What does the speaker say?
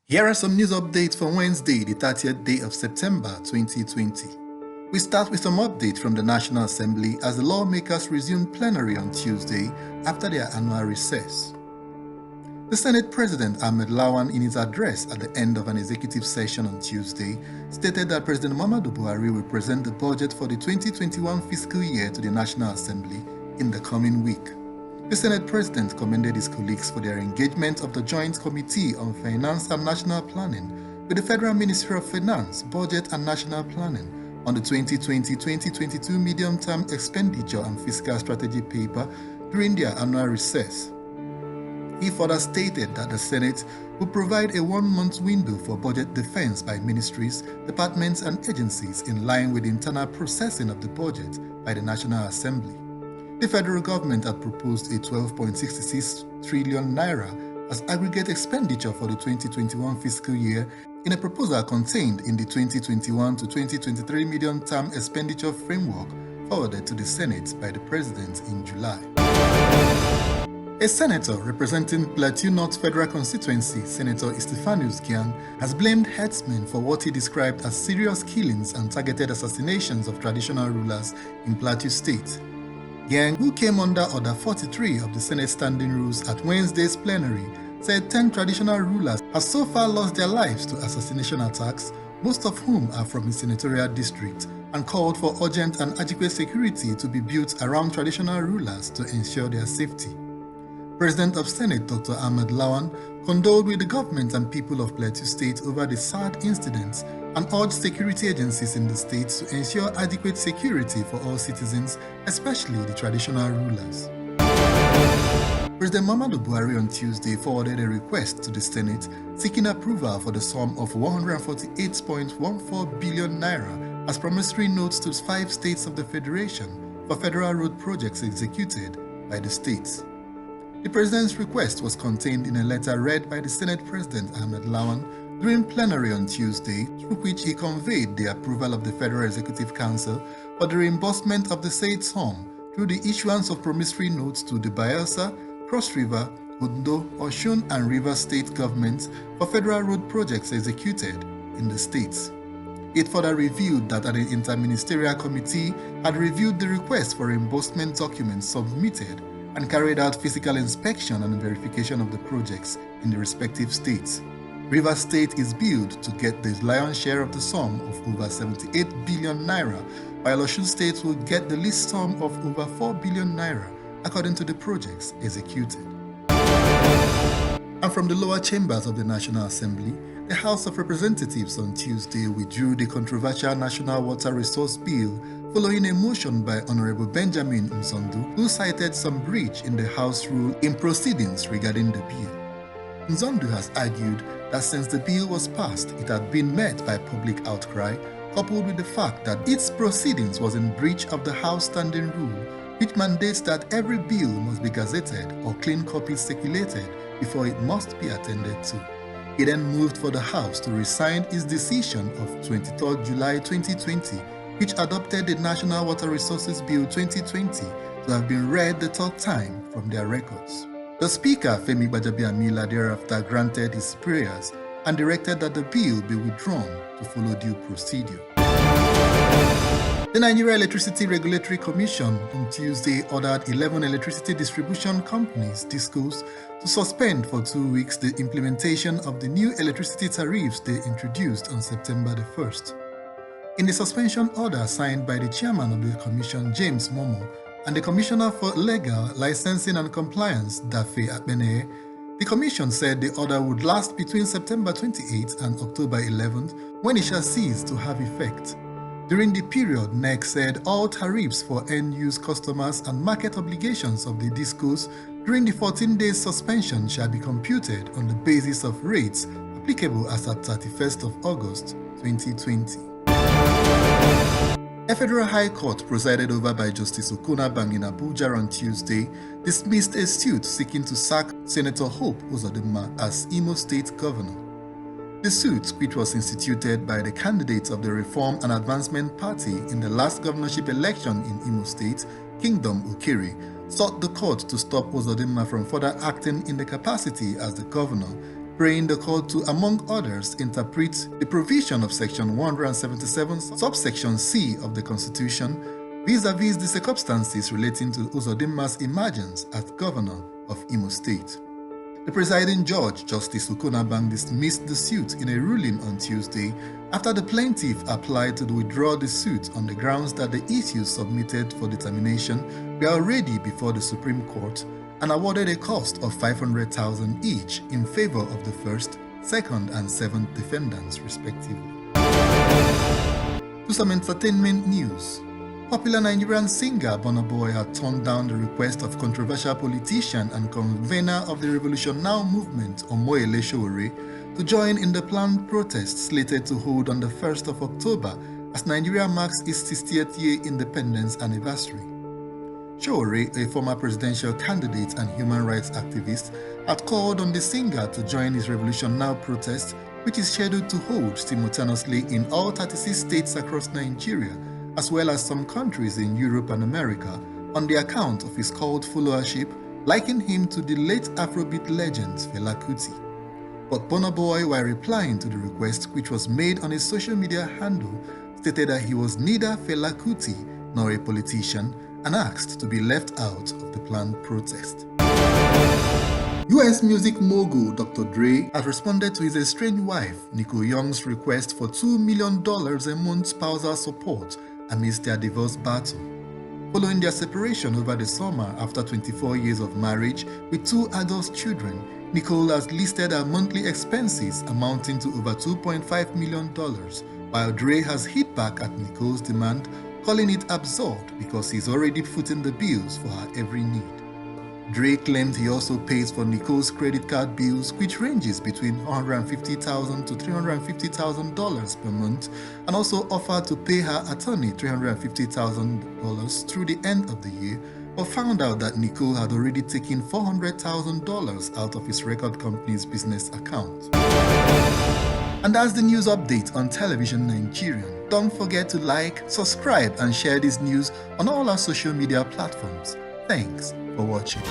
Here are some news updates for Wednesday, the 30th day of September 2020. We start with some updates from the National Assembly as the lawmakers resumed plenary on Tuesday after their annual recess. The Senate President Ahmed Lawan, in his address at the end of an executive session on Tuesday, stated that President Muhammadu Buhari will present the budget for the 2021 fiscal year to the National Assembly in the coming week. The Senate President commended his colleagues for their engagement of the Joint Committee on Finance and National Planning with the Federal Ministry of Finance, Budget and National Planning on the 2020-2022 Medium-Term Expenditure and Fiscal Strategy paper during their annual recess. He further stated that the Senate will provide a 1-month window for budget defense by ministries, departments and agencies in line with the internal processing of the budget by the National Assembly. The federal government had proposed a 12.66 trillion naira as aggregate expenditure for the 2021 fiscal year in a proposal contained in the 2021 to 2023 medium-term expenditure framework forwarded to the Senate by the President in July. A senator representing Plateau North Federal Constituency, Senator Stephanus Gyang, has blamed herdsmen for what he described as serious killings and targeted assassinations of traditional rulers in Plateau State. Gyang, who came under Order 43 of the Senate Standing Rules at Wednesday's plenary, said 10 traditional rulers have so far lost their lives to assassination attacks, most of whom are from his senatorial district, and called for urgent and adequate security to be built around traditional rulers to ensure their safety. President of Senate Dr. Ahmed Lawan condoled with the government and people of Plateau State over the sad incidents and urged security agencies in the state to ensure adequate security for all citizens, especially the traditional rulers. President Muhammadu Buhari on Tuesday forwarded a request to the Senate seeking approval for the sum of 148.14 billion naira as promissory notes to 5 states of the Federation for federal road projects executed by the states. The President's request was contained in a letter read by the Senate President Ahmed Lawan during plenary on Tuesday, through which he conveyed the approval of the Federal Executive Council for the reimbursement of the said sum through the issuance of promissory notes to the Bayelsa, Cross River, Ondo, Osun and Rivers state governments for federal road projects executed in the states. It further revealed that an interministerial committee had reviewed the request for reimbursement documents submitted and carried out physical inspection and verification of the projects in the respective states. Rivers State is billed to get the lion's share of the sum of over 78 billion naira, while Osun State will get the least sum of over 4 billion naira, according to the projects executed. And from the lower chambers of the National Assembly, the House of Representatives on Tuesday withdrew the controversial National Water Resource Bill following a motion by Honorable Benjamin Nsondu, who cited some breach in the House rule in proceedings regarding the bill. Nsondu has argued that since the bill was passed, it had been met by public outcry, coupled with the fact that its proceedings was in breach of the House Standing Rule, which mandates that every bill must be gazetted or clean copies circulated before it must be attended to. He then moved for the House to rescind its decision of 23rd July 2020, which adopted the National Water Resources Bill 2020 to have been read the 3rd time from their records. The Speaker, Femi Gbajabiamila, thereafter granted his prayers and directed that the bill be withdrawn to follow due procedure. The Nigerian Electricity Regulatory Commission on Tuesday ordered 11 electricity distribution companies, DISCOs, to suspend for 2 weeks the implementation of the new electricity tariffs they introduced on September the 1st. In the suspension order signed by the chairman of the commission, James Momo, and the Commissioner for Legal, Licensing and Compliance, Dafe Akbeneye, the commission said the order would last between September 28th and October 11th, when it shall cease to have effect. During the period, NEC said all tariffs for end-use customers and market obligations of the DISCOs during the 14 days suspension shall be computed on the basis of rates applicable as at 31st of August 2020. A federal high court presided over by Justice Okunabang in Abuja on Tuesday dismissed a suit seeking to sack Senator Hope Uzodinma as Imo State Governor. The suit, which was instituted by the candidates of the Reform and Advancement Party in the last governorship election in Imo State, Kingdom Ukiri, sought the court to stop Uzodinma from further acting in the capacity as the governor, praying the court to, among others, interpret the provision of Section 177, subsection C of the Constitution, vis-a-vis the circumstances relating to Uzodimma's emergence as governor of Imo State. The presiding judge, Justice Ukonabang, dismissed the suit in a ruling on Tuesday after the plaintiff applied to withdraw the suit on the grounds that the issues submitted for determination were already before the Supreme Court and awarded a cost of $500,000 each in favor of the first, second, and seventh defendants, respectively. To some entertainment news. Popular Nigerian singer Burna had turned down the request of controversial politician and convener of the Revolution Now movement, OMOYELE Sowore, to join in the planned protest slated to hold on the 1st of October as Nigeria marks its 60th year independence anniversary. Sowore, a former presidential candidate and human rights activist, had called on the singer to join his Revolution Now protest, which is scheduled to hold simultaneously in all 36 states across Nigeria, as well as some countries in Europe and America, on the account of his cult followership, likening him to the late Afrobeat legend Fela Kuti. But Burna Boy, while replying to the request which was made on his social media handle, stated that he was neither Fela Kuti nor a politician and asked to be left out of the planned protest. US music mogul Dr. Dre has responded to his estranged wife, Nicole Young's request for $2 million a month spousal support amidst their divorce battle. Following their separation over the summer after 24 years of marriage with 2 adult children, Nicole has listed her monthly expenses amounting to over $2.5 million, while Dre has hit back at Nicole's demand, calling it absurd because he's already footing the bills for her every need. Dre claimed he also pays for Nicole's credit card bills, which ranges between $150,000 to $350,000 per month, and also offered to pay her attorney $350,000 through the end of the year, but found out that Nicole had already taken $400,000 out of his record company's business account. And that's the news update on Television Nigerian. Don't forget to like, subscribe, and share this news on all our social media platforms. Thanks for watching.